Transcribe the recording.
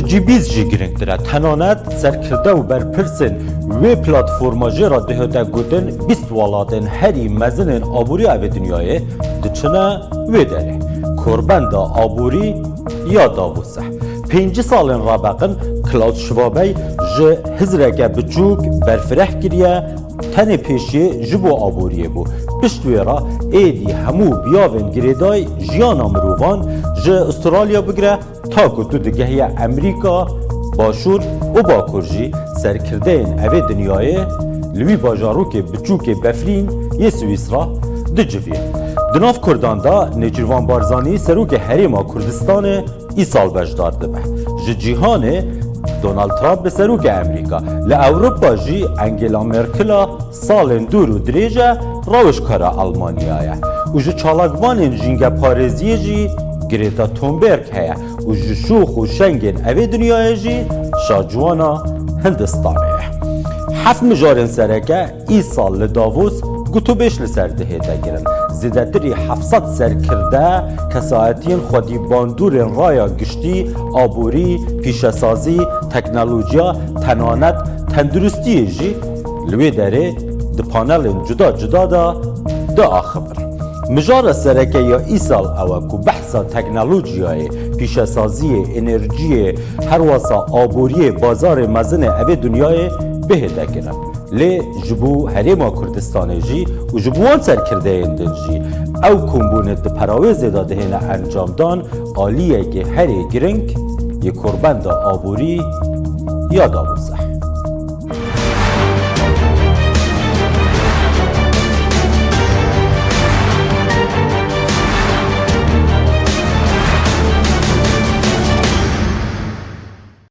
جیبیز جی گرنگ داره تنانت سرکرده و برپرسن و پلاتفورما جی را دهده گوتن 20 والاتن هری مزنن آبوری او دنیای دچنه و داره کربند آبوری یا داووسه 5 سالن رابقن کلاوس شوابی جه هزرگه بچوک برفرح کریه تنه پیشی جبو آبوریه بو پشتویرا ایدی همو بیاون گریدای جیانا مروفان جه استرالیا بگره تا کتو دگهی امریکا باشور و باکرجی سرکرده این اوه دنیای لوی باجاروک بچوک بفرین یه سویسرا دجویه دناف کردان دا نجروان بارزانی سروک حریما کردستان ای سال بجدار دبه جه جیهانه دونالد ترامپ به سروک امریکا لأوروپا جی انگلا مرکلا سالن دور و دریجه روشکار آلمانیایه و جه چالاگوان جینگه پارزیه جی گریتا تونبرگ هیا و جه شوخ و شنگن اوه دنیای جی شاجوانا هندستانه 7 مجارن سرکه ای سال لداووس گوتو بیش لسر دهیده گرن زیدتری 700 سر کرده کسایتین خودی باندورن رایا گشتی آبوری، پیشسازی، تکنولوژیا، تنانت، تندرستی جی لوی داره ده پانل جدا جدا دا آخبر مجار سرکه یا ای سال اوه که بحثا تکنولوژیای پیشسازی انرژی هر واسا آبوری بازار مزن اوه دنیای بهده گرن لی جبو حریما کردستان جی و جبوان سرکرده ایندن جی او کمبونت ده پراویز داده هنه انجام دان آلیه که هری گرنگ یه کربند آبوری یا داووسه